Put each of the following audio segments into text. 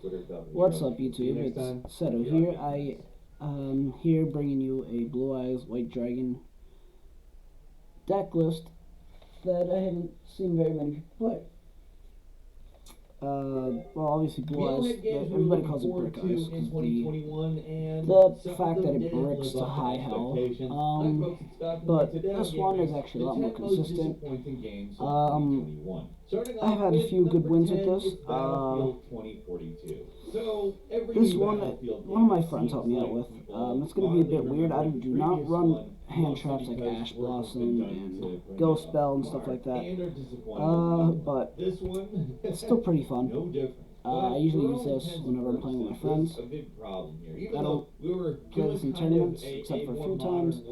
What's up, YouTube? It's Seto here. I am here bringing you a Blue Eyes White Dragon deck list that I haven't seen very many people play. Well, obviously Blue Eyes, everybody calls it Brick Eyes, the fact that it bricks to high hell, but this one is actually a lot more consistent. I've had a few good wins with this. This one of my friends helped me out with. It's going to be a bit weird. I do not run hand traps like Ash Blossom and Ghost Spell and stuff like that. But it's still pretty fun. I usually use this whenever I'm playing with my friends. I don't play this in tournaments, except for a few times.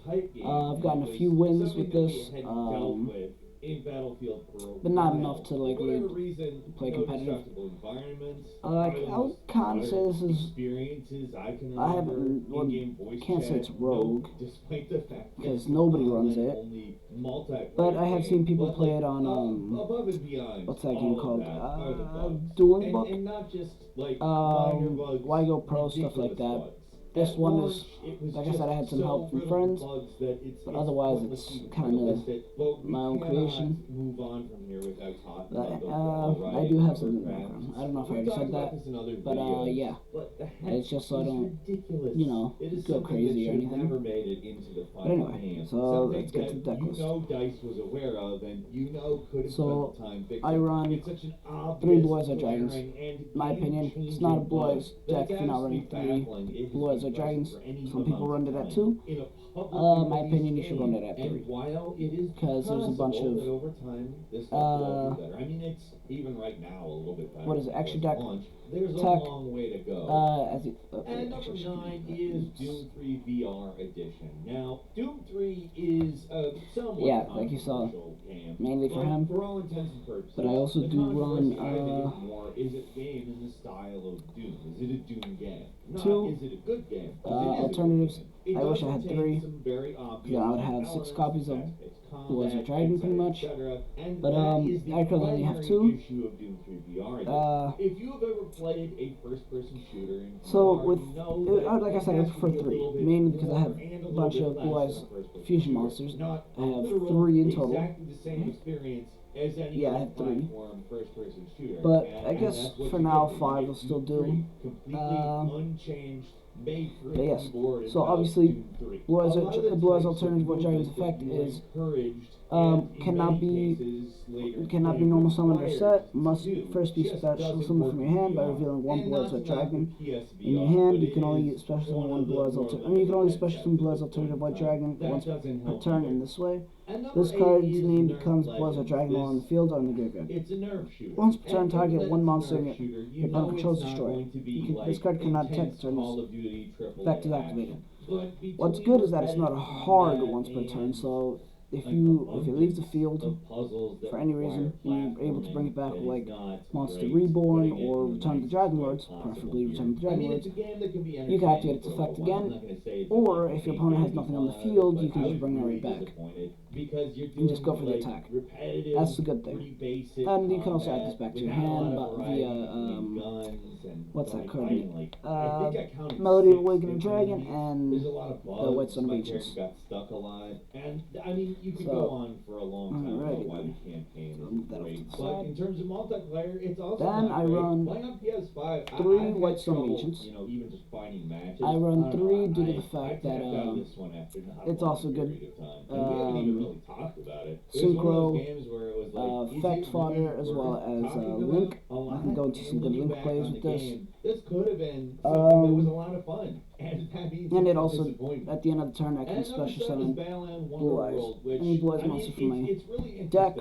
I've gotten a few wins with this, but not enough to like really play competitive. I'll kind of say this is, I haven't, well, can't say it's rogue, because nobody runs it, but I have seen people play it on, what's that game called, Dueling Book, Go Pro, stuff like that. This one is, like I said, I had some help from friends, but otherwise it's kind of my own creation. I do have something in the background. I don't know if I already said that, but yeah, it's just so I don't, you know, go crazy or anything. But anyway, so let's get to the deck list. So I run 3 Blue Eyes Dragons. In my opinion, it's not a Blue Eyes deck if you're not running 3 Blue Eyes Dragons. Some people run it at 2. My opinion, you should run it at 3, because there's a bunch of what is it, extra deck tech, as it, number 9 is Doom 3 VR edition. Now, Doom 3 is somewhat, yeah, like you saw, mainly for him, but I also do run is it a game in the style of Doom? Is it a Doom game? 2 is it a good game? alternatives. I wish I had 3, because I would have 6 copies of Blue Eyes Dragon pretty much, but I could only have 2. If you have ever played a first-person shooter, so with, like I said, I prefer 3, mainly because I have a bunch of Blue Eyes fusion monsters. I have 3 in total. Yeah, I have 3. But I guess for now 5 will still do. But yes, so obviously Blue Eyes Alternative White Dragon's effect is cannot be normal summoned or set. Must first be special summoned from your hand by revealing 1 Blue Eyes White Dragon in your hand. You can only special summon 1 Blue Eyes Alternative. You can only special summon Blue Eyes Alternative White Dragon once per turn in this way. This card's name becomes Blue Eyes White Dragon while on the field or in the graveyard. Once per turn, target 1 monster your opponent controls destroy. This card cannot attack the turn effect is activated. What's good is that it's not a hard once per turn, so if it leaves the field for any reason, you're able to bring it back with like Monster Reborn or Return of the Dragon Lords, preferably Return of the Dragon Lords. You can activate its effect again, or if your opponent has nothing on the field, you can just bring it right back and just go for the attack. That's the good thing. And you can also add this back to your hand via what's that card? Melody of Awakening Dragon and the White Sun of Ancients. You could go on for a long time about why the campaign is great. But in terms of multiplayer, it's also then I run 3 White Stone Ancients. I run 3 due to the fact that it's also good. Synchro, effect fodder, as well as Link. I can go into some good Link plays with this. This could have been something that was a lot of fun. And it also, at the end of the turn, I can special summon Blue Eyes. Any Blue Eyes monster from my deck.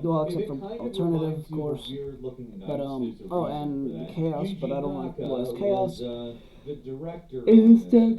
Well, except for alternative, of course. But, oh, and Chaos, but I don't want Blue Eyes Chaos in this deck.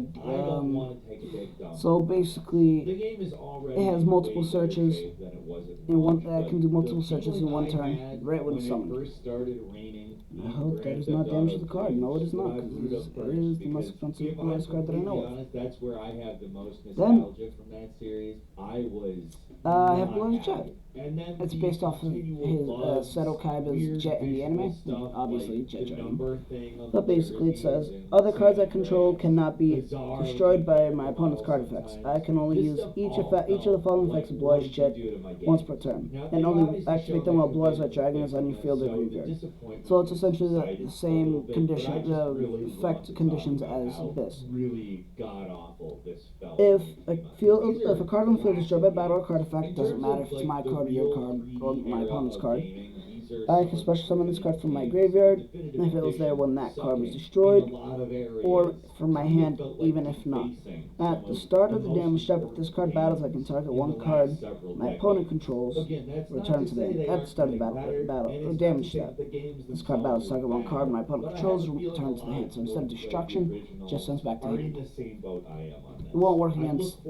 said. I don't want to take a big dump. So The basically, game is already it has multiple way better searches shape than it was at in one. launch, That but can do multiple the searches in feeling one I turn, had right when when it's it summoned. first started raining I hope that is not damage to the card. No, it is not, because it is the most expensive Blue Eyes card that I know of. That's where I have the most Then, nostalgia from that series. I was I have Blue Eyes Jet. and then It's based off of his Seto Kaiba's Jet in the anime. Obviously, Jet Dragon. But basically, it says, other cards I control cannot be destroyed by my opponent's card effects. I can only use each of the following effects of Blue Eyes Jet once per turn, and only activate them while Blue Eyes Jet Dragon is on your field or graveyard. So it's essentially the same condition, the effect conditions as this. If a card on the field is destroyed by battle or card effect, doesn't matter if it's my card or your card or my opponent's card, I can special summon this card from my graveyard if it was there when that card was destroyed, or from my hand even if not. At the start of the damage step, if this card battles, I can target one card my opponent controls, return to the hand. At the start of the damage step, this card battles, target one card my opponent controls, return to the hand. So instead of destruction, it just sends back to hand. It won't work against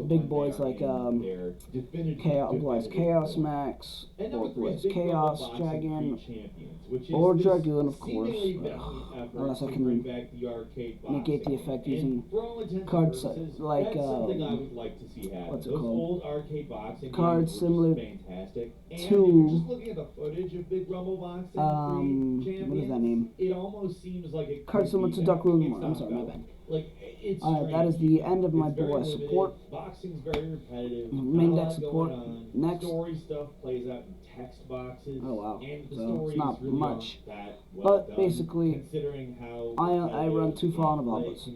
big boys like Blue Eyes Chaos Max, or Blue Eyes Chaos Dragon, or Dragoon, of course, unless I can negate the effect using cards like, what's it called? Cards similar to, what is that name? Cards similar to Dark Ruler. I'm sorry, my bad. That is the end of my Blue Eyes support. Boxing's very repetitive. Main deck support. Next. Story stuff plays out in text boxes. Oh wow, so it's not really much. But basically, I run 2 Fallen of Albaz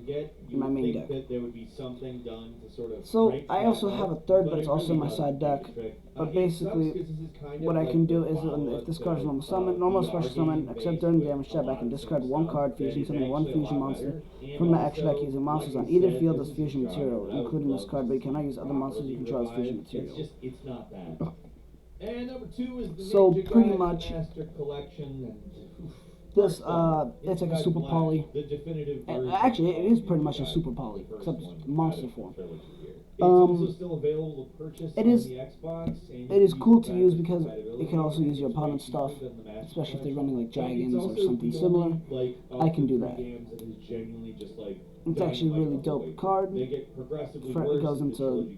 in my main deck. So I also have a third, but it's also in my side deck. But basically, what I can do is, if this card is normal special summon, except during the damage step, I can discard one card, fusion summon one fusion monster from my extra deck using monsters on either field as fusion material, including this card, but you cannot use other monsters you control as fusion material. It's not bad. And number 2 is the so pretty much collection. This it's like a super poly. Actually, it is pretty much a super poly, except it's monster form. It is cool to use because it can also use your opponent's stuff, especially if they're running like dragons or something similar. I can do that. It's actually a really dope card. It goes into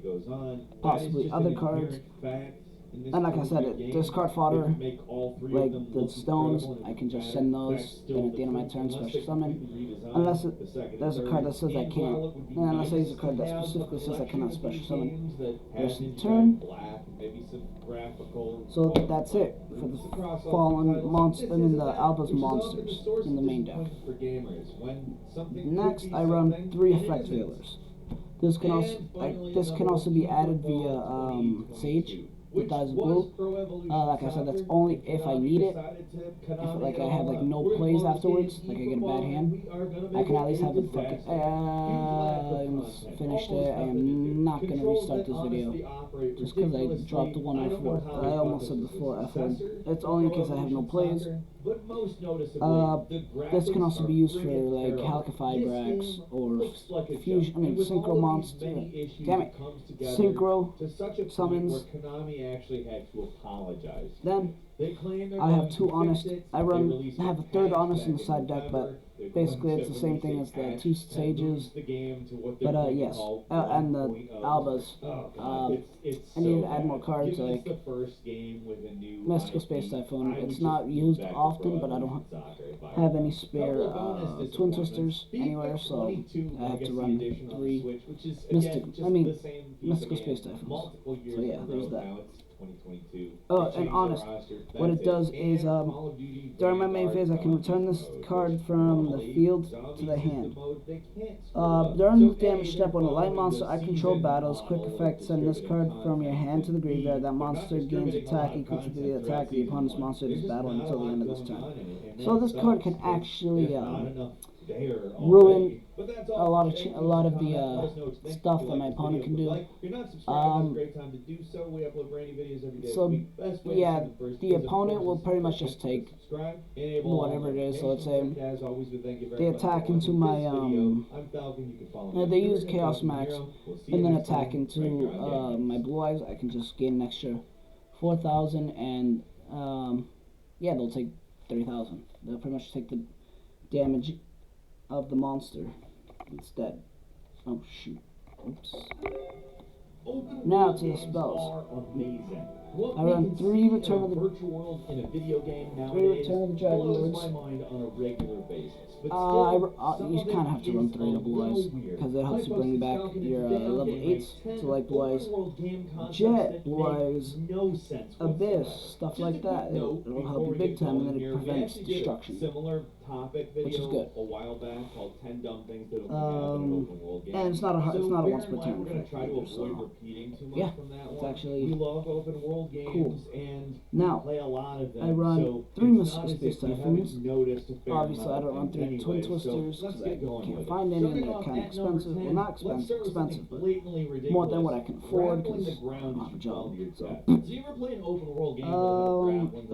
possibly other cards. And like I said, discard fodder, like the stones, I can just send those, then at the end of my turn special summon. Unless there's a card that says I can't, and unless I use a card that specifically says I cannot special summon the rest of the turn. So that's it for the Fallen monster, the Albaz monsters in the main deck. Next, I run 3 Effect Veilers. This can also be added via Sage. With Dies of Blue. Like I said, that's only if I need it. If like I have like no plays afterwards, like I get a bad hand, I can at least have it fucking. I almost finished it. I am not gonna restart this video just because I dropped the one before. I almost said before F1. It's only in case I have no plays. This can also be used for like Halkified Brax or Fusion. Synchro monster. Damn it, Synchro summons. Then I have 2 Honest. I have a 3rd Honest in the side deck, but basically it's the same thing as the 2 Sages. But yes, and the Albaz. I need to add more cards like Mystical Space Typhoon. It's not used often, but I don't have any spare Twin Twisters anywhere, so I have to run 3 Mystical Space Typhoons. So yeah, there's that. Oh, and Honest, what it does is, during my main phase, I can return this card from the field to the hand. During the damage step, when a light monster I control battles, quick effect, send this card from your hand to the graveyard. That monster gains attack equal to the attack of the opponent's monster in this battle until the end of this turn. So this card can actually ruin a lot of the stuff that my opponent can do. So yeah, the opponent will pretty much just take whatever it is. So let's say they attack into my they use Chaos Max and then attack into my Blue Eyes. I can just gain an extra 4,000 and yeah, they'll take 30,000. They'll pretty much take the damage of the monster instead. Oh shoot. Oops. Now to the spells. I run 3 Return of the Dragon Lords. You kind of have to run 3 to Blue Eyes because it helps you bring back your level 8s to like Blue Eyes Jet, Blue Eyes Abyss, stuff like that. It'll help you big time, and then it prevents destruction, which is good. And it's not a once per turn effect either, so yeah, it's actually cool. Now, I run 3 Mystical Space Typhoons. Obviously, I don't run 3 Twin Twisters because I can't find any, and they're kind of expensive. Well, not expensive, but more than what I can afford because I don't have a job. So,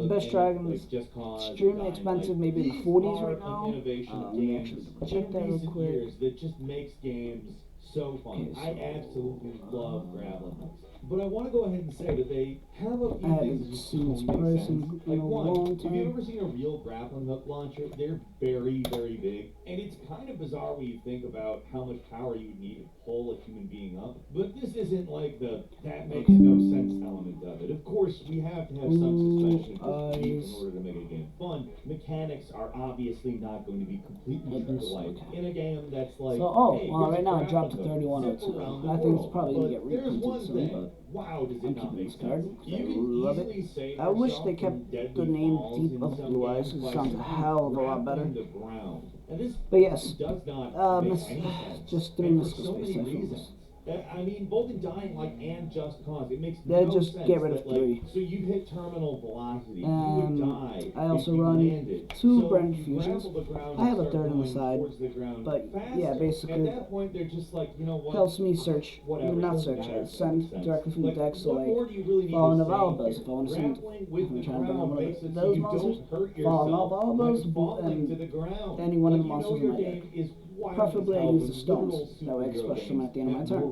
Best Dragon is extremely expensive, maybe in the 40s right now. Let me actually check that real quick. That just makes games so fun. I absolutely love grappling hooks. But I want to go ahead and say that they have a few things that seen its price in a long time. Have you ever seen a real grappling hook launcher? They're very, very big. And it's kind of bizarre when you think about how much power you would need to pull a human being up. But this isn't like the that makes no sense element of it. Of course, we have to have some suspension in order to make a game fun. Mechanics are obviously not going to be completely true to life in a game that's like. So, right now it dropped to 3102. I think it's probably going to get reprinted soon, but I'm keeping this card. I love it. I wish they kept the name Deep of Blue Eyes. It sounds a hell of a lot better. But yes, just 3 Mystical Space Typhoons. I mean, both in Dying Light and Just Cause, it makes no just sense get rid of 3. So you hit terminal velocity, you would die. I also run 2 Brand Fusions. I have a 3rd on the side, but yeah, basically, at that point, they're just like, you know what? Helps me search, not search, send directly from the deck, so like, Fallen of Albaz, if I want to send, if I'm trying to bring on one of those monsters, Fallen of Albaz, and any one of the monsters in my deck. Preferably I use the stones, that way I can special summon at the end of my turn.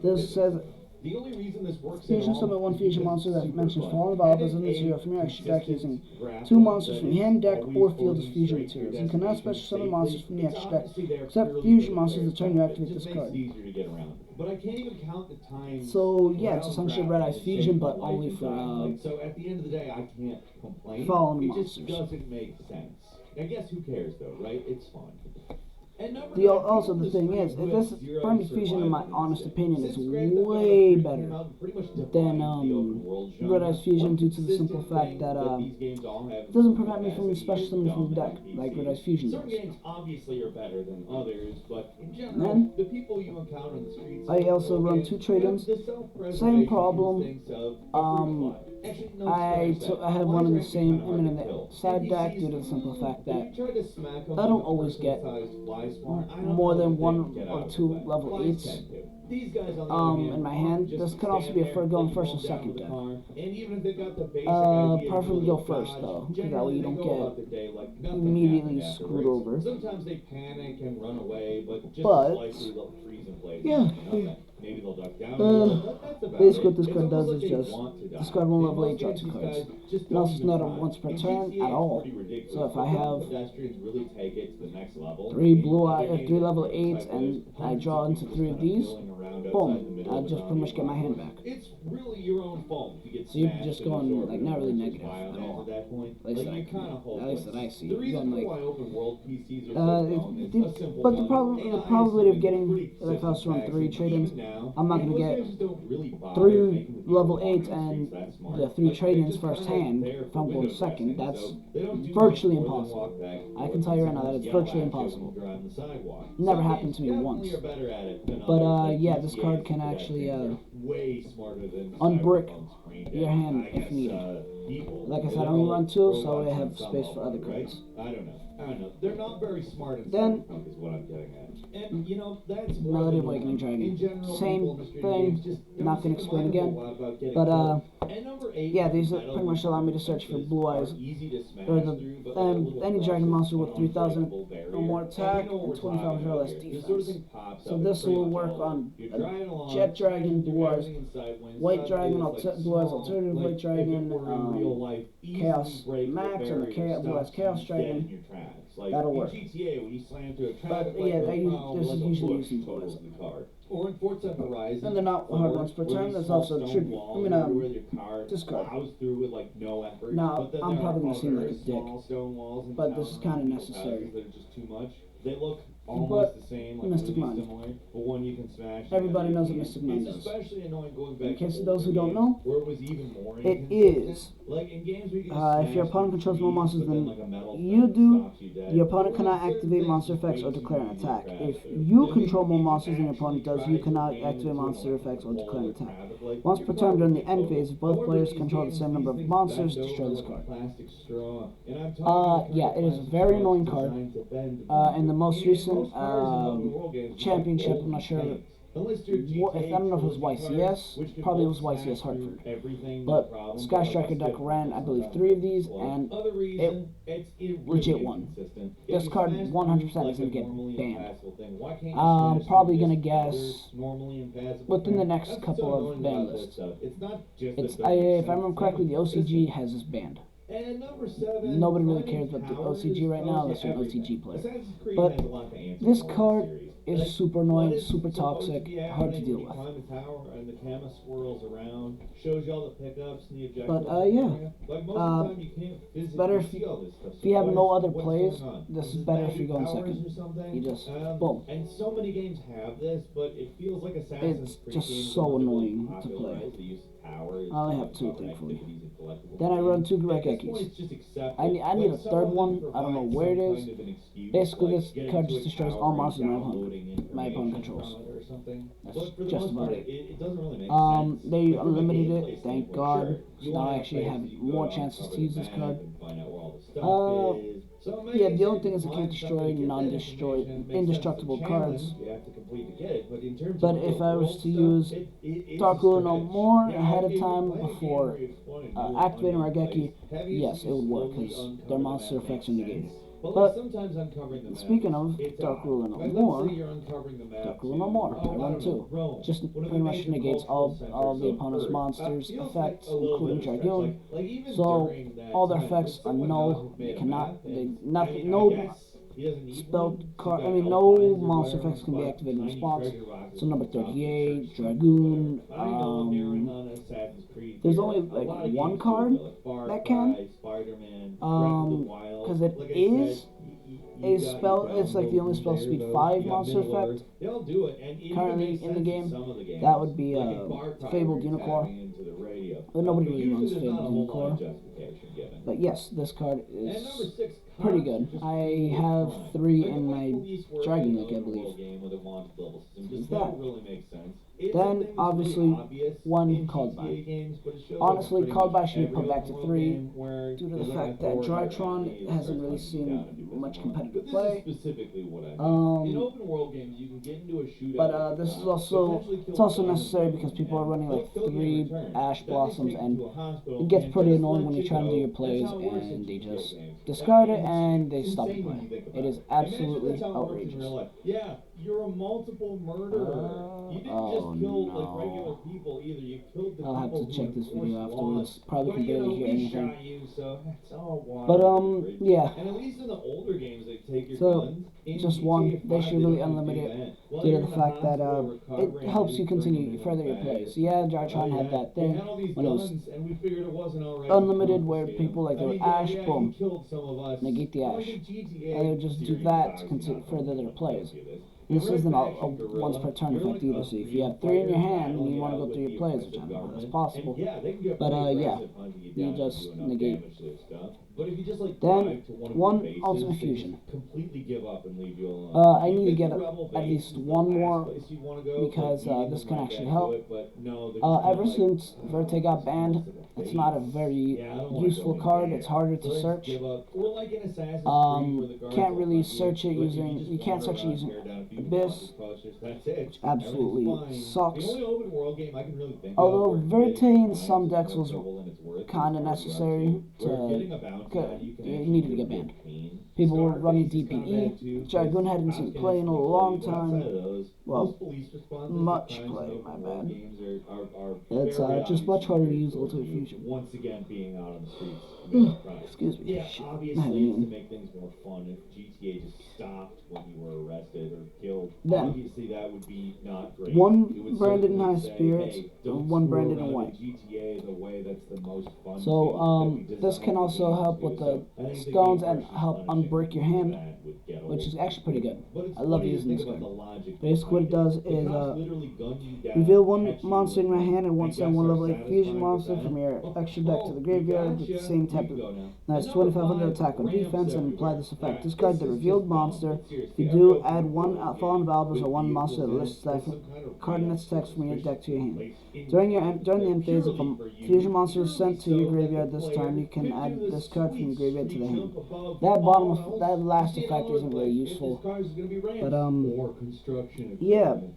This says, Fusion summon 1 fusion monster that mentions Fallen of Albaz and 0 from your extra deck using 2 monsters from your hand, deck, or field as fusion materials. You cannot special summon monsters from the extra deck, except fusion monsters the turn you activate this card. So yeah, it's essentially Red Eyes Fusion, but only for so at the end of the day, I can't complain. Fallen monsters. It just doesn't make sense. I guess who cares though, right? It's fun. Also, the thing is, this Burning Fusion, in my honest opinion, is way better than Red Eyes Fusion due to the simple fact that it doesn't prevent me from special summoning from the deck like Red Eyes Fusion does. Some games obviously are better than others, but in general, the people you encounter in the streets. I also run 2 trade-ins. Same problem. I had one in the same imminent side deck due to the simple fact that I don't always get more than 1 or 2 level 8s in my hand. This could also be a going first or second deck. Preferably go first though, because that way you don't get immediately screwed over. Sometimes they panic and run away, but yeah. Maybe they'll duck down. Basically what this card does is just discard 1 level 8, draw 2 cards. And also it's not a once per turn at all. So if I have 3 level 8s and I draw into 3 of these, boom, I'll just pretty much get my hand back. It's really your own fault. So you're just going like not really negative at all. At least that I see. You're going like but the probability of getting like if I was to run 3 trade-ins, I'm not gonna get 3 level 8s and the 3 trade-ins first hand if I'm going second. That's virtually impossible. I can tell you right now that it's virtually impossible. Never happened to me once. But yeah, this card can actually unbrick your hand if needed. Like I said, I only run 2, so I have space for other cards. I don't know. They're not very smart in Then Cyberpunk is what I'm getting at. And, you know, that's more Melody than Awakening Dragon. In general, Same thing. Not gonna explain again. But yeah, these pretty much allow me to search for Blue Eyes or any dragon monster with 3,000 or more attack and 25 or less defense. So this will work on a Jet Dragon, Blue Eyes, White Dragon, Blue Eyes Alternative White Dragon, Chaos Max, and the Blue Eyes Chaos Dragon. That'll work. But yeah, this is usually used in Blue Eyes. Or in Forza Horizon, and they're not hard ones per turn. There's also tribute. I mean, discard. Through with like no effort. Now I'm probably gonna seem like a dick, but this is kind of necessary. That are just too much. They look almost the same, like Mystic really Mind. Similar, but one you can smash. Everybody knows what Mystic Mind is. Especially annoying going back. In case of those who don't know, where it was even more it is. Like in games where you If your opponent controls more monsters than you do, your opponent cannot activate monster effects or declare an attack. If you control more monsters than your opponent does, you cannot activate monster effects or declare an attack. Once per turn during the end phase, if both players control the same number of monsters, destroy this card. Yeah, it is a very annoying card. In the most recent championship, I'm not sure. I don't know if it was YCS, probably it was YCS Hartford. But Sky Striker deck ran, I believe, 3 of these, and it legit won. This card 100% is going to get banned. I'm probably going to guess within the next couple of ban lists. If I remember correctly, the OCG has this banned. Nobody really cares about the OCG right now unless you're an OCG player. But this card is super annoying, super toxic, hard to deal with. But yeah, better if you have no other plays. This is better if you go in second. You just boom. And so many games have this, but it feels like Assassin's Creed. It's just so annoying to play. I only have 2, thankfully. Then I run 2 Regekis. I need a third one. I don't know where it is. Basically, this card just destroys all monsters my opponent controls. That's just about it. They unlimited it, thank God. So now I actually have more chances to use this card. Yeah, the only thing is I can't destroy indestructible cards. But if I was to use Dark Ruler no more ahead of time before activating Regeki, yes, it would work because their monster effects are negated. But speaking of Dark Ruler no more, I run 2. Just pretty much negates all of the opponent's monsters' effects, including Dragoon. So all their effects are null. No monster effects can be activated in response. So number 38, Dragoon. There's only like 1 card that can. Because it is a spell. It's like the only spell speed 5 monster effect currently in the game. That would be Fabled Unicorn. But nobody really runs Fabled Unicorn. But yes, this card is pretty good. I have 3 in my Dragon deck, I believe. Is that? Then, obviously, 1 Called-by. Honestly, Called-by should be put back to 3 due to the fact that Drytron hasn't really seen much competitive play. But this is also necessary because people are running like 3 Ash Blossoms, and it gets pretty annoying when you try to do your plays and they just discard it and they stop the play. It is absolutely outrageous. Yeah, you're a multiple murderer. You didn't just kill like regular people either. You killed the I'll have to check this video afterwards. Probably can barely hear anything. But yeah. And at least in the older games, they take your guns. Just 1. They should really unlimit it due to the fact that it helps you continue further your plays. Yeah, Drytron had that thing when it was unlimited, where people like they were Ash, boom, negate the Ash, and they would just do that to continue further their plays. And this isn't a once per turn effect either, so if you have 3 in your hand and you want to go through your plays, which I don't know if that's possible, but yeah, you just negate But if you just like Then dive to one of one your bases, ultimate they fusion. just completely give up and leave you alone. I need to You get think the rebel at base least is the one last more place you'd wanna go, because like, this eating can right actually next to help. it, but no, they're just Ever kinda since like, Verte got banned, almost like a it's not a base. very Yeah, I don't wanna useful go in card. there. It's harder So to they just search. give up. Or like in Assassin's Creed where the guards Can't will really hunt you, search it but if using. just You can't wander search it around, using tear down a few Abyss, deposit posters, that's it. which absolutely Everything's fine. sucks. The only open world game I can really think Although of where Verte getting in a some is decks more was trouble than it's worth kind of as necessary RDR2, where to. getting a bounty on you can It actually needed to be a get real banned. pain. People were running Scarface is kinda DPE, bad too, which I 'cause hadn't I seen was gonna play in a sneak long you, but outside time. of those, Well, most police responses much at times play, in my open world bad. games are It's very just much harder to obviously use geared towards Ultimate you Fusion. once again being out on the streets committing crimes. Excuse me. Yeah, Shit. I obviously haven't to eaten. make things more fun, if GTA just stopped when you were arrested or killed, Then, obviously that would be not great. one It would branded in certainly high say, spirits, hey, and don't one screw branded in around white. GTA the way that's the most fun So, to, that we this can designed the also game help to. with So the I think the stones game and versus help punishing unbreak your for hand, that would get which old is actually pretty good. But it's I love funny to using think this about card. the logic Basically, what it does behind is The cops literally gun you down, reveal one catch you monster in with your them, hand and one and send guess one our level 8 fusion satisfying monster defense? from your Oh, extra deck to the we graveyard with the gotcha. same You type can of. go now. Now it's And number 2500 5, attack on ramps defense and apply everywhere. this effect. This Discard the is revealed just dumb, monster. but If seriously, you every do, open add one world Fallen game Albaz with or one vehicles monster that in it lists has that some kind of card and ramp its text from your or deck to your hand. place in During your the hand end phase, if purely a for you, fusion monster is purely sent to so your that graveyard the this player turn, you can could add do this card from your sweet graveyard to the street hand. jump above That all else. that last You see it effect all over isn't the really place. If useful, this car is gonna be ramps but or construction yeah. equipment.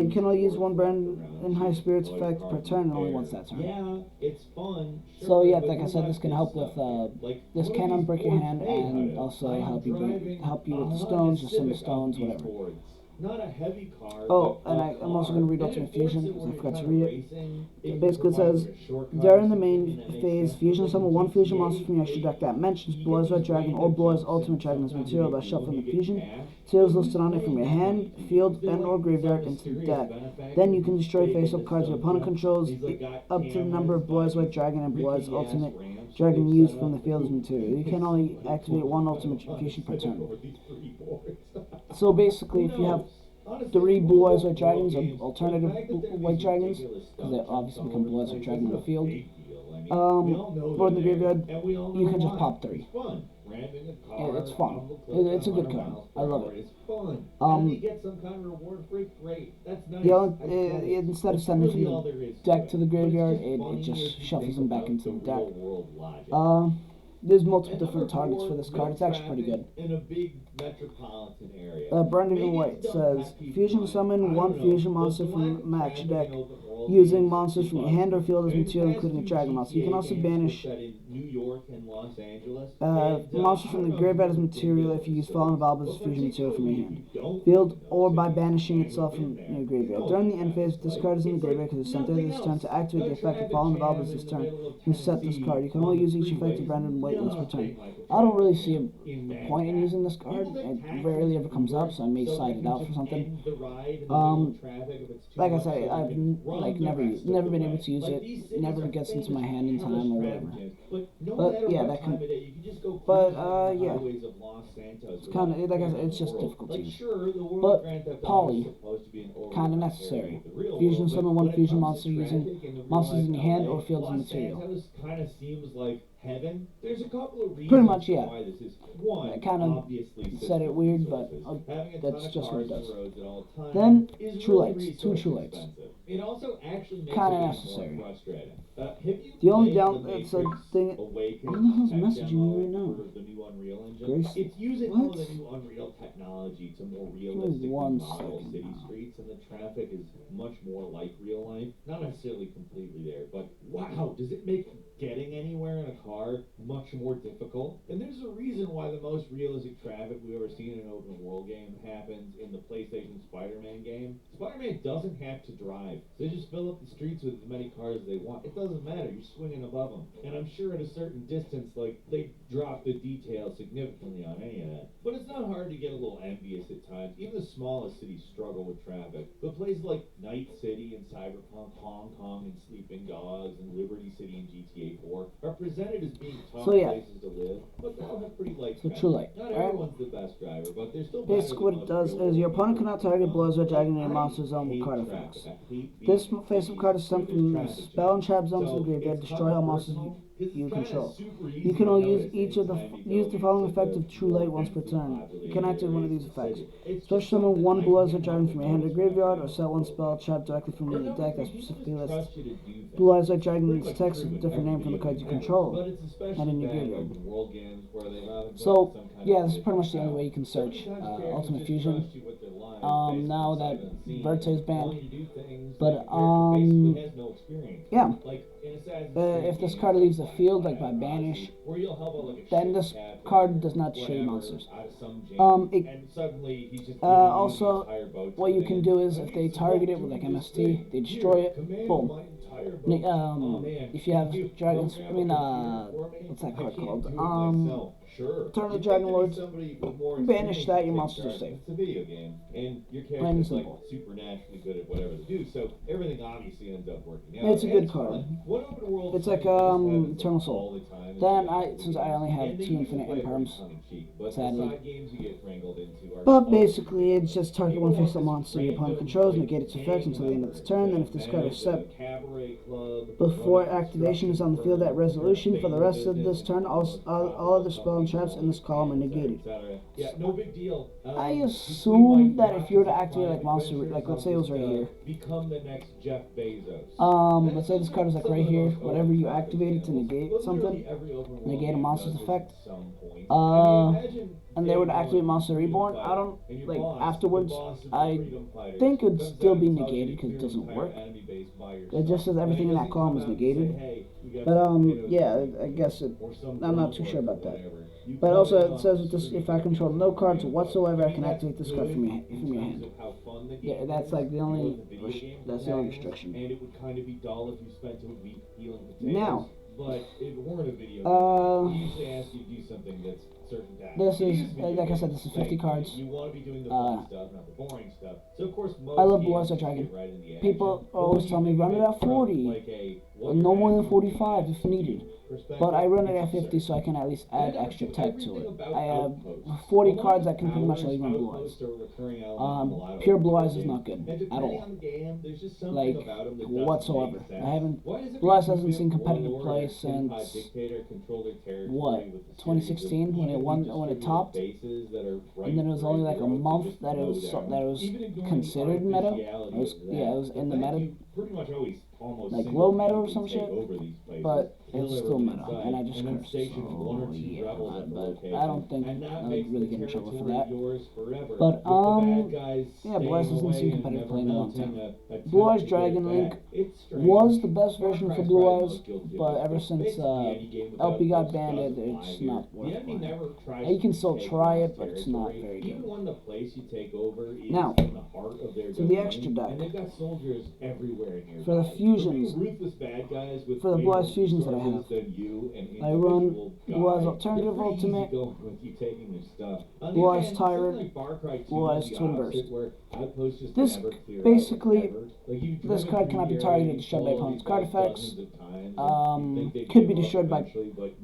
You can only use one brand around in high you, spirits toy effect cars per turn and only there. once that turn. Yeah, it's fun. So Sure, yeah, but like I who said, this left can help stuff with here? Like, this what can are these unbreak your boards hand made out and of? also I'm help you driving with the a Honda stones, just send the Civic stones, off these whatever. boards. Not a heavy car, Oh, but and a I'm also car. going to read And Ultimate it forces Fusion it because when I you're forgot to kinda read it. racing. It Basically, it provides says like a shortcut during or the main something that makes phase, sense. fusion Like summon in one fusion GTA, monster from your extra deck that mentions you Blue get Eyes Red these Dragon or random Blue Eyes jumps, Ultimate and Dragon as sometimes material you by get shuffling blue, the you get fusion. cash. Tails But who's listed on it from paying your that hand, money to you? field, Is there and like or some graveyard into the mysterious deck. benefactor Then you who's can destroy big face-up into cards your stuff, opponent you know? controls He's like got up to the number cameras, of Blue Eyes got White Dragon and Blue Eyes rickety-ass Ultimate ramps that Dragon they've used set from up. the field as material. You can only activate one Ultimate Fusion per turn. Over these three boards. So basically, if you have Honestly, 3 Blue Eyes White Dragons or games, alternative the fact that there are White these Dragons, ridiculous because they stunt obviously jumps become all Blue over Eyes the White place Dragon in the isn't a field, big deal. I mean, we all know or in the they're there, graveyard, and we all know you can just why. pop 3. It's fun. Ramming a car It's fun. off a cliff It's a at good 100 card. miles per I love hour. it. It's fun. And you get some kind of reward for it. Great. That's nice. The only, I get it. instead of That's sending really from all the there is deck to the But it's graveyard, funny it just if you shuffles think them back about into the deck. real world logic. There's multiple And different number targets 4, for this no card. It's actually pretty good. traffic in a big metropolitan area. Brandon Maybe White it's dumb says, to keep in Fusion mind. summon I one don't know, fusion but monster the from lack of match traffic deck in open world using games monsters is from your bugging. hand or field as I mean, material, the including a past dragon 2 monster. You can GTA also games were banish set in New York and Los Angeles. monsters from the graveyard as material if you use Fallen of Albaz as fusion material from your hand, field, or by banishing itself from your graveyard. During the end phase, this card is in the graveyard because it's sent there this turn. To activate the effect of Fallen of Albaz this turn, you set this card. You can only use each effect of Brandon White once per turn. I don't really see a point in using this card. It rarely ever comes up, so I may side it out for something. Like I said, I've never been able to use it. Never gets into my hand in time or whatever. But yeah, that can. But yeah, it's kind of like I said, it's just difficult to use. But Poly, kind of necessary. Fusion summon one fusion monster using monsters in your hand or field as material. Kind of seems like heaven. There's a couple of reasons Pretty much, yeah. why this is. One, I kind of obviously said it weird, but having a that's ton of just what it cars does. on roads at all times Then, is True really Lights, 2 True Lights. expensive. It also actually makes Kinda it necessary. more frustrating. Have you The only played down, the it's a Matrix thing. Awakens Who the hell's tech messaging demo me right now? for the new Unreal Engine? Grace? It's using What? all the new Unreal technology to more realistically one model second city now. streets, and the traffic is much more like real life. Not necessarily completely there, but wow, does it make getting anywhere in a car much more difficult? And there's a reason why the most realistic traffic we've ever seen in an open world game happens in the PlayStation Spider-Man game. Spider-Man doesn't have to drive. They just fill up the streets with as many cars as they want. It doesn't matter. You're swinging above them. And I'm sure at a certain distance, like, they drop the detail significantly on any of that. But it's not hard to get a little envious at times. Even the smallest cities struggle with traffic. But places like Night City and Cyberpunk, Hong Kong and Sleeping Dogs, and Liberty City and GTA 4 are presented as being tough places to live, but they all have pretty light traffic. True Light. Not everyone's the best driver, but they're still better Basically, what than it does most is your real opponent world cannot target people. blows or dragon in I monster zone with hate card traffic. effects. I hate being This in face-up cities card is sent where from there's the traffic spell and jams. trap zones So to the graveyard. it's Destroy all monsters personal, you control. You can only use the following effect of True Light once per turn. You can activate one of these effects. Special summon one Blue Eyes Dragon from your hand or graveyard, or set one spell trapped directly from your deck that specifically lists Blue Eyes Dragon in its text with a different name from the cards you control and in your graveyard. So yeah, this is pretty much the only way you can search Ultimate Fusion. Now that Verta is banned, but yeah. If this card leaves the field, like by banish, then this card does not destroy monsters. Also, what you can do is if they target it with like MST, they destroy it. Boom. If you have dragons, what's that card called? Turn the Dragon Lords, banish that, your monsters are safe. It's a video game, and your Plain character's like simple. supernaturally good at whatever they do, so everything obviously ends up working out. It's a good card. It's like Eternal Soul. Then since I only have 2 Infinite Imperms, sadly. But basically, it's just target one face-up monster your opponent controls, negate its effects until the end of its turn. Then if this card is set before activation is on the field at resolution, for the rest of this turn, all other spell and traps in this column are negated. Yeah, no big deal. I assume that if you were to activate like monster, like let's say it was right here. Become the next Jeff Bezos. Let's say this card is like right here. Whatever you activated to negate something, negate a monster's effect. And they would activate Monster Reborn. I don't like afterwards. I think it'd still be negated because it doesn't work. It just says everything in that column is negated. But yeah, I guess I'm not too sure about that. But also it says with this, if I control no cards whatsoever, I can activate this card from your hand. Yeah, that's like the only restriction. And it would kind of be dull if you spent a week peeling potatoes. Now, but if it weren't a video game, we usually ask you to do something that's certain tasks. This is, like I said, this is 50 cards. You want to be doing the fun stuff, not the boring stuff. So of course, I love Blue Eyes Dragon. People always tell me run it at 40, no more than 45 if needed. But I run it at 50 so I can at least add extra tech to it. I have 40 cards that can pretty much only run Blue Eyes. Pure Blue Eyes is not good at all. Like, whatsoever. Blue Eyes hasn't seen competitive play since, what, 2016 when it topped? And then it was only like a month that it was considered meta. It was in the meta. Like low meta or some shit, but it's still meta, and I just cursed. So yeah, but I don't think I would really get in trouble for that. But yeah, Blue Eyes hasn't seen competitive play in a long time. Blue Eyes Dragon Link was the best version for Blue Eyes, but ever since LP got banned, it's not worth playing. You can still try it, but it's not very good. Now, to the extra deck. For the fusions, for the Blue Eyes fusions that I have, I run Blue Eyes Alternative Ultimate, Blue Eyes Tyrant, Blue Eyes Twin Burst. This basically, this card cannot be targeted or destroyed by opponent's card effects. Could be destroyed by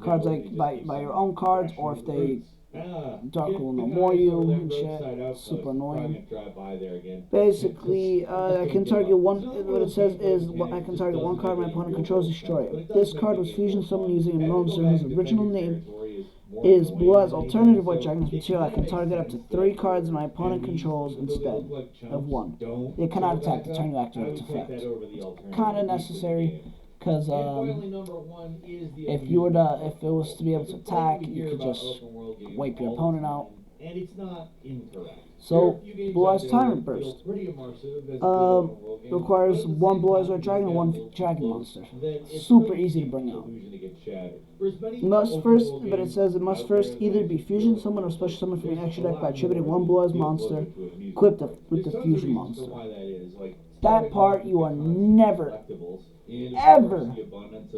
cards like by your own cards, or if they Dark will no more you and shit. Super annoying. Basically, I can target one. What it says is I can target one card my opponent controls, destroy it. This card was fusion summoned using a monster whose original name is Blue Eyes Alternative White Dragon's material. I can target up to 3 cards my opponent controls instead of 1. It cannot attack the turn you activate its effect. It's kind of necessary. Because if it was to be able to attack, you could just wipe your opponent out. So, Blue Eyes Tyrant Burst requires 1 Blue Eyes White Dragon and 1 Dragon Monster. Super easy to bring out. It says it must first either be Fusion Summon or Special Summon from your extra deck by attributing 1 Blue Eyes Monster equipped with the Fusion Monster. That part you are never ever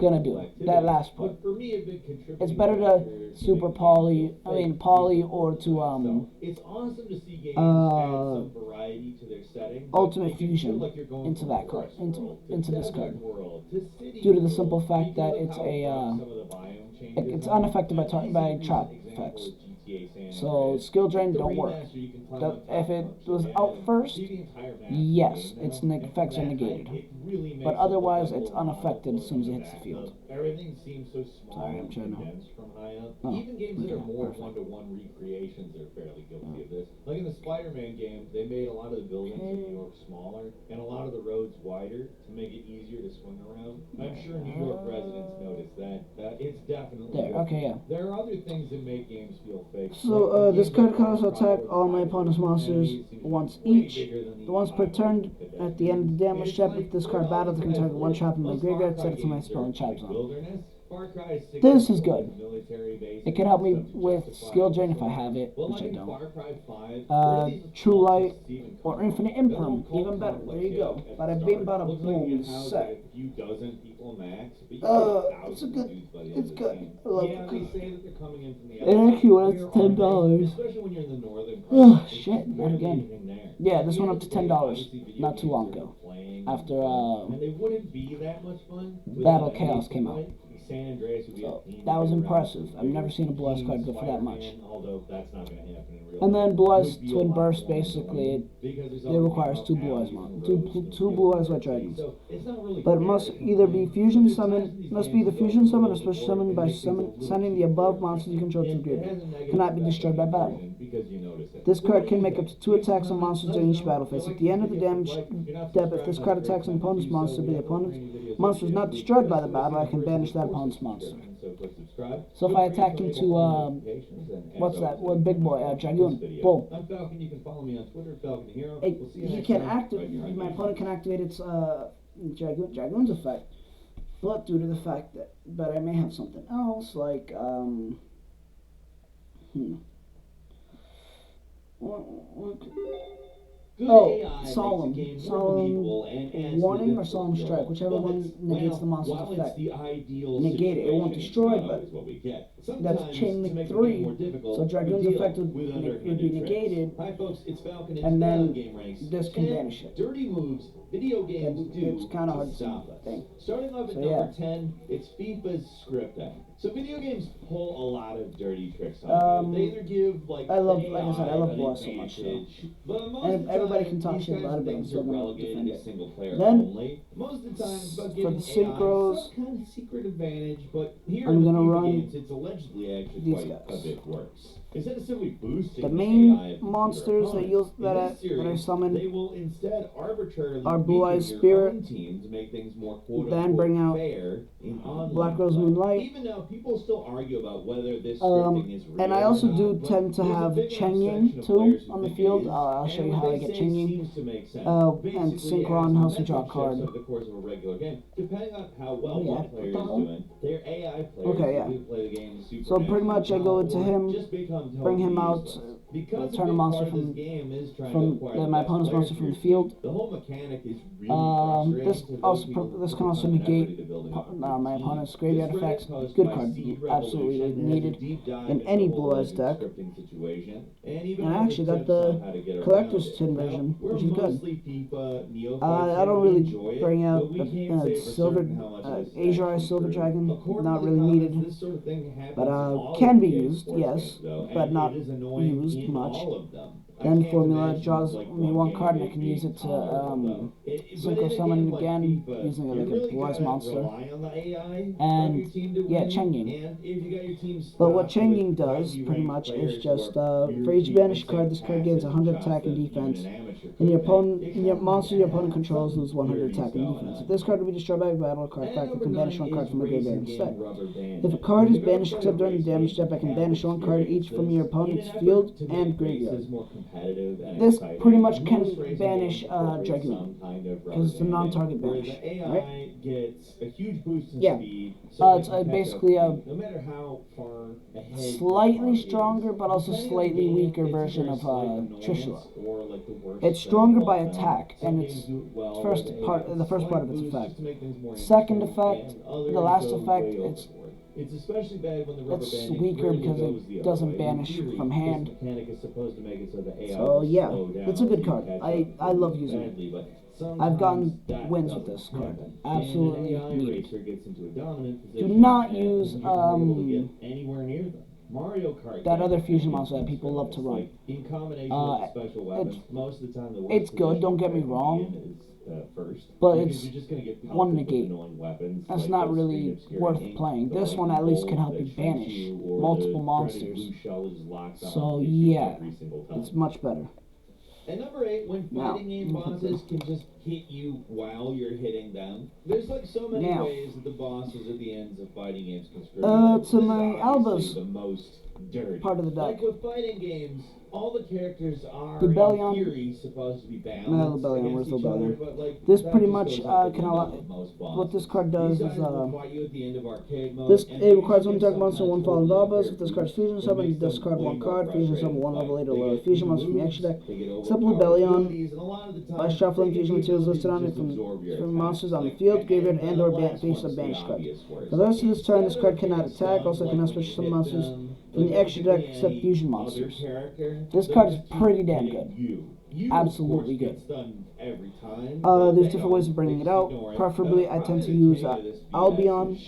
gonna do that last part. It's better to super poly or to ultimate fusion into that card, into this card, due to the simple fact that it's unaffected by trap effects. So skill drain don't work. If it was out first, yes, its effects are negated. But otherwise, it's unaffected as soon as it hits the field. Everything seems so small Sorry, I'm and trying to. condensed from high up. Oh, Even games that okay, are more perfect. one-to-one recreations are fairly guilty of this. Like in the Spider-Man game, they made a lot of the buildings in New York smaller and a lot of the roads wider to make it easier to swing around. I'm sure New York residents noticed that. It's definitely There, good. okay, yeah. There are other things that make games feel fake. So, this card can also attack all my opponent's monsters once each. The once per turn at the end of the damage step, if this card battles, it can target one trap in my graveyard, set it to my spell and trap zone. This is good. It can help me with skill drain if I have it, which I don't. True Light or Infinite Imperm, even better. There you go. Bada bing, bada boom, set. It's a good. It's good. I love it. And actually, when it's $10. Oh shit! Not again. Yeah, this one up to $10. Not too long ago. After Battle Chaos came out. So that was impressive. I've never seen a Blue Eyes card go for that much. And then Blue Eyes Twin Burst, basically, it requires two Blue Eyes two Blue Eyes White Dragons. But it must either be fusion summon, must be the fusion summon or special summon by sending the above monsters you control to the graveyard. Cannot be destroyed by battle. This card can make up to 2 attacks on monsters during each battle phase. At the end of the damage step, if this card attacks an opponent's monster, but the opponent's monster is not destroyed by the battle, I can banish that opponent's monster. So if I attack into, what's that? What big boy? Dragoon. Boom. He can activate, my opponent can activate its Dragoon's effect. But due to the fact that, but I may have something else, like, Solemn Warning or Solemn Strike, whichever one negates the monster's effect. Negate it. It won't destroy it, but that's Chain Link 3, so Dragoon's effect would be negated, and then this can banish it. It's kind of hard to see that thing. Starting off at number 10, it's FIFA's scripting. So video games pull a lot of dirty tricks on you. They either give like I love Blue Eyes so much, and everybody can talk shit about it, but I'm still gonna defend it. Then most of the time it's about for the getting synchros, some kind of secret advantage, but here I'm in the gonna FIFA run games, it's allegedly actually quite a bit worse. Instead of simply boosting the main AI monsters that I summon they will instead arbitrarily are Blue Eyes your Spirit, own team to make things more quote then bring out fair in Black Rose Moonlight. Even now, people still argue about whether this scripting is real and I also or not, do tend to have Cheng Ying too on the field. I'll show you how I get Cheng Ying. And Synchron helps you draw a card. Over the course of a regular game, depending on how well one player is doing, their AI players who play the game super so pretty much I go into him, bring him out, turn a monster from my opponent's monster from the field. The whole mechanic is really this can also negate my opponent's graveyard effects. Good card, absolutely needed in any Blue Eyes deck. And I actually got the collector's tin version, which is good. I don't really bring out silver Azure Eye Silver Dragon, not really needed, but can be used, yes, but not used much. Then Formula draws me one card and I can use it to Synchro Summon again, using it like a Blue Eyes monster. And yeah, Cheng Ying. But what Cheng Ying does pretty much is just for each banished card, this card gains 100 attack and defense. And your monster your opponent controls lose 100 attack and defense. If this card will be destroyed by a battle card effect, I can banish one card from the graveyard instead. If a card is banished except during the damage step, I can banish one card each from your opponent's field and graveyard. This pretty much can banish Dragoon, because it's a non-target banish, right? Yeah, it's basically a slightly stronger but also slightly weaker version of Trishula. It's stronger by attack, and it's the first part of its effect. Second effect, the last effect, it's especially bad when the it's weaker because it doesn't banish from hand. So yeah, it's a good card. I love using it. I've gotten wins with this card. Absolutely need it. Do not use that other fusion monster that people love to run. It's good, don't get me wrong. first. But it's you're just gonna get one negate. Weapons, that's not really worth playing. This one at least can help you banish multiple monsters. So yeah, it's much better. And number 8, when fighting game bosses can just hit you while you're hitting them. There's like so many ways that the bosses at the ends of fighting games can screw you. To my Albaz the most dirty part of the deck. Like with fighting games, all the characters are in theory supposed to be balanced against each other, but like this pretty much can allow. What this card does is it requires one dark monster, one fallen Albaz. If this card's fusion summon, you discard one card. Fusion summon one level 8 or lower fusion monster from your extra deck. Simple Rebellion. By shuffling fusion materials listed on it from monsters on the field, graveyard, and/or face of banished card. For the rest of this turn, this card cannot attack. Also cannot special summon monsters from the extra deck except fusion monsters. This card is pretty damn good. Absolutely good. There's different ways of bringing it out. Preferably, I tend to use Albion.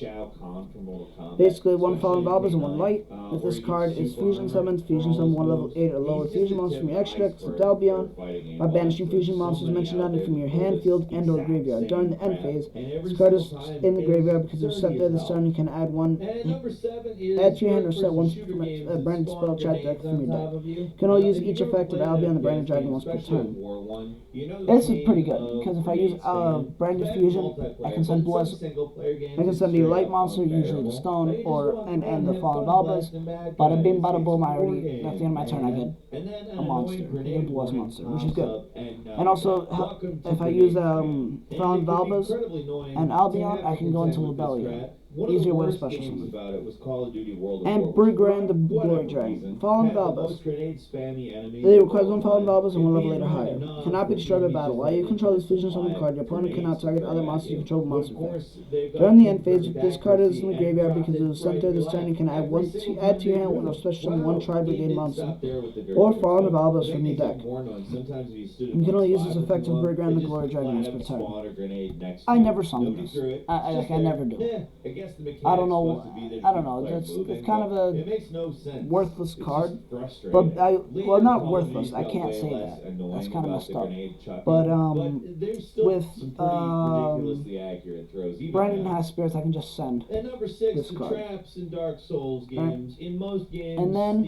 Basically, one fallen Albaz and one light. If this card is fusion summoned one level 8 or lower fusion monster from your extra deck, except Albion. By banishing fusion monsters mentioned on it from your hand, field, and/or graveyard. During the end phase, this card is in the graveyard because it's set there this turn. You can add one, add to your hand or set one branded spell chat deck from your deck. You can only use each effect of Albion the branded dragon once per turn. This is pretty good because if I use branded fusion, I can send I can send a light monster, usually the stone, and the fallen Albaz. Bada bing, bada boom. I already at the end of my turn I get a monster, I get a Duelist monster, which is good. And also, if I use fallen Albaz and Albion, I can go into Rebellion. Easier way to special summon. And Brigand the Glory Dragon. Fallen Albaz. They require one Fallen Albaz and one level 8 or higher. Cannot be destroyed by battle. While you control this fusion summon card, your opponent cannot target other monsters you control with monster effects. During the end phase, this card is in the graveyard because it was sent there this turn. You can add to your hand or special summon one Tri-Brigade monster or Fallen Albaz from your deck. You can only use this effect of Brigand the Glory Dragon once per turn. I never summon this. I never do. I don't know. It's kind of a worthless card, but well, not worthless. I can't say that. That's kind of messed up. But with Brandon has spirits, I can just send this card. And then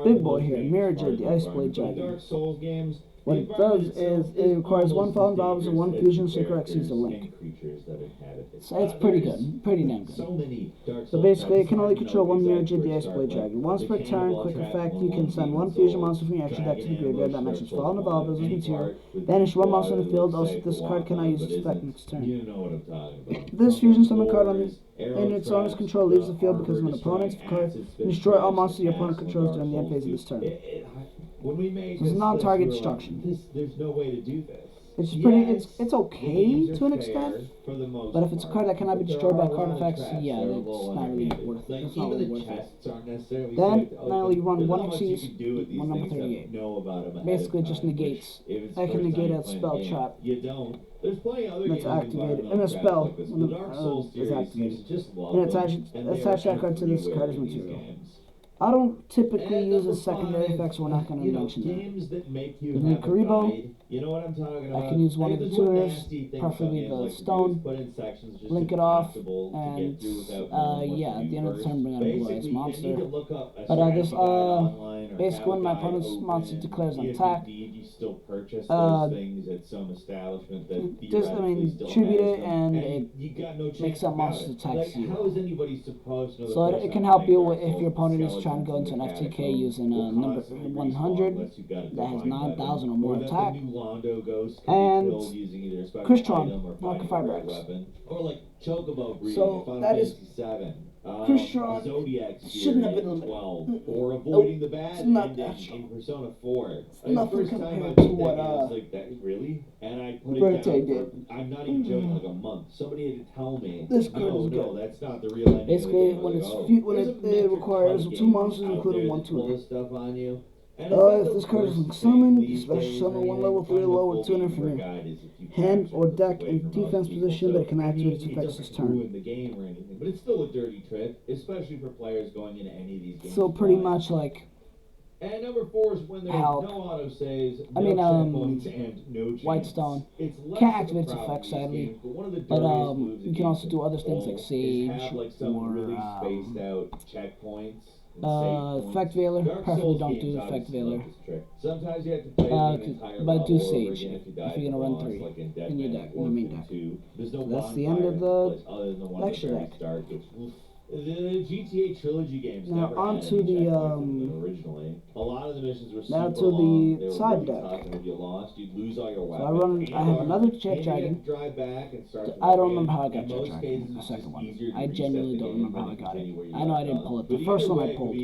big boy here, Mirror Jade, the Ice Blade Dragon. What it does is it requires one Fallen Albaz and one fusion synchro exceeds the link. So it's pretty good, pretty damn good. So basically, it can only control one Mirror Jade, the Ice Blade Dragon. Once per turn, quick effect, you can send one fusion monster from your extra deck to the graveyard that matches Fallen Albaz as material. Banish one monster in the field. Also, this card cannot use its effect next turn. This fusion summon card in its owner's control leaves the field because of an opponent's card and destroy all monsters your opponent controls during the end phase of this turn. It's non-target destruction. There's no way to do this. It's okay to an extent, but if it's a card that cannot be destroyed by card effects, yeah, it's not really worth it. It's not really worth it. Then now you run one Xyz, one number 38. Basically, just negates. I can negate a spell trap. That's activated, and a spell is activated. And attach that card to this card as material. I don't typically use a secondary effect, so we're not going to mention that. With my Karibo, I can use one of the tuners, preferably the stone, link it off, and yeah, at the end of the turn bring out a blue-eyes monster. But basically when my opponent's monster declares an attack, tribute it, and it makes that monster attack you. So it can help you if your opponent is trying to go into an FTK using a number 100 that has 9,000 or more attack, and Crystron, Mark of Firebrax. So that is Crystron shouldn't have been limited. Or avoiding the bad in Persona 4. It's nothing compared to what And I put Birthday did. I'm not even joking, like a month. Somebody had to tell me. This card is good. That's not the real ending. Basically, when it requires 2 monsters, including 1 tuner. If this card is summoned, you special summon 1 level 3 lower tuner from your hand or deck in defense position, but it can activate its effects this turn. But it's still a dirty trick, especially for players going into any of these games. So pretty much like, And number 4 is when there's Help. no autosaves, I no mean, checkpoints, and no chance. Whitestone. It's less Can't of a activate its problem effects, in these sadly. games, but one of the But dirtiest moves you can also do other things like is Sage have like some or really spaced out checkpoints. Effect Veiler. Perfectly don't do Effect Veiler. Sometimes you have to play an entire but level do over Sage again if you're gonna run 3 like in in your deck, in your main deck. There's no That's the end of the lecture deck. Start, which, the GTA trilogy games now never on had to any the checkpoints in them originally. A lot of the missions were now super to long. They the were side really deck. tough, and if you lost, you'd lose all your So weapons. I have another Jet Dragon. I don't remember how I got Jet Dragon, the second one. I genuinely don't remember how I got it. I know I didn't pull it. The first one I pulled.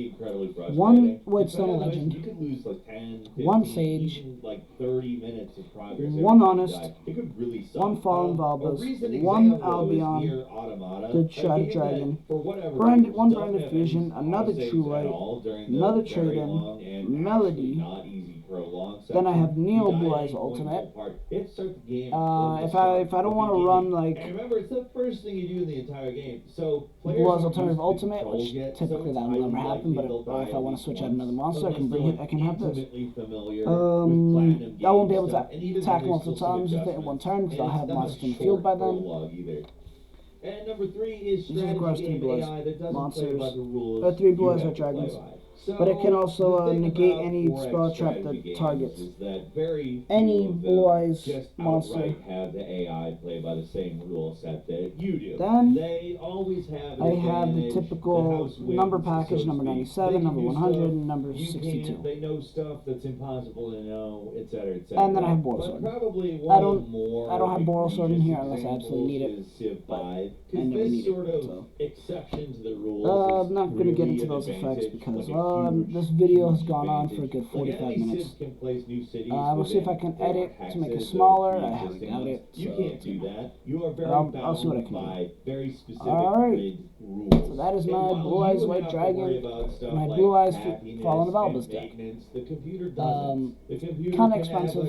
One Whitestone Legend, You could lose like 10, 15, one Sage, even like 30 minutes of progress. one Honest, It could really suck. one Fallen Albaz, recent one example is Albion, Nier Automata, the a Shadow game Dragon, that, for whatever Branded, reason, one doesn't Branded have Fusion, any another autosaves True at Light, all during another the very Trade-in, long and Melody. actually not easy prolonged Then I have sections. Neo You die Blue at Eyes any point in the Ultimate. part. It starts the game If I don't want to run like and remember, it's the first thing you do in the entire game. So players Blue Eyes don't Alternative use the Ultimate, controls which yet, typically so that will never happen. But if I want to switch out another monster, I can bring it. I can have this. I won't be able to attack multiple times with it in one turn because I'll have monsters in the field by then. And number 3 is This requires 3 Blue AI that doesn't monsters, play by the rules or 3 Blue you Eyes have or to play Dragons. by. So, But it can also the thing negate about any 4X spell trap strategy that games targets is that very any few of Blue them Eyes just monster. outright have the AI play by the same rule set that you do. Then they always have I have the typical number package, number 97, number 100, and number 62. They know stuff that's impossible to know, etc., etc. And then I have Boral Sword. I don't have Boral Sword in here unless I absolutely need it. But I never need it. So. Exception to the rules. I'm not going to get into those effects because this video has gone on for a good 45 minutes. We'll see if I can edit to make it smaller. I haven't got it. So you can't do that. You are very I'll see what I can by very specific Alright. rules. So that is my Blue Eyes White Dragon, my Blue Eyes Fallen of Albaz deck. Kind of expensive.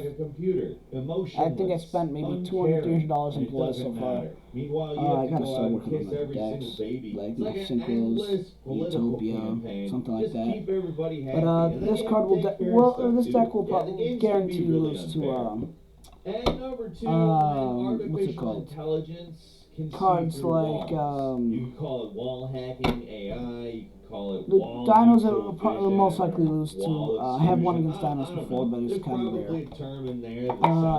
I think I spent maybe $200, $300 in Blue Eyes so far. I gotta start working on my decks, like my Synchros, Utopia, something like that. But this card will, this deck will probably guarantee lose to what's it called? Cards like you can call it wall hacking AI. You can call it the dinos that will most likely lose to. I have one against dinos before, but it's kind of rare.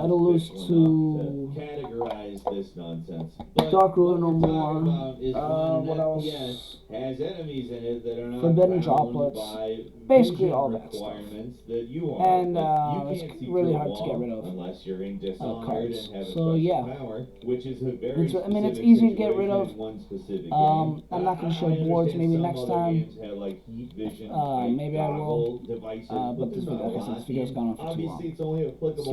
It'll lose to categorize this nonsense. Dark Ruler no more. What else? Has enemies in it that are not Forbidden Droplets. Basically all that stuff. And it's really hard to get rid of unless you're in cards. and have a so yeah, power, which is a very it's easy to get rid of. I'm not going to show boards. Maybe next time. Maybe I will. But this video, like I said, this video's gone on for too long. So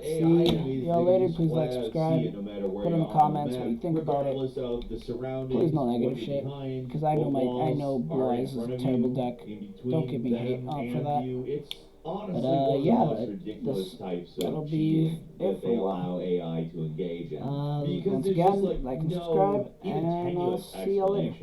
see y'all later. Please like, subscribe, put in the comments what you think about it. Please no negative shit, because I know Blue Eyes is a terrible deck. Don't give me hate for that. But that'll be it for a while. Once again, like and subscribe, and I'll see y'all later.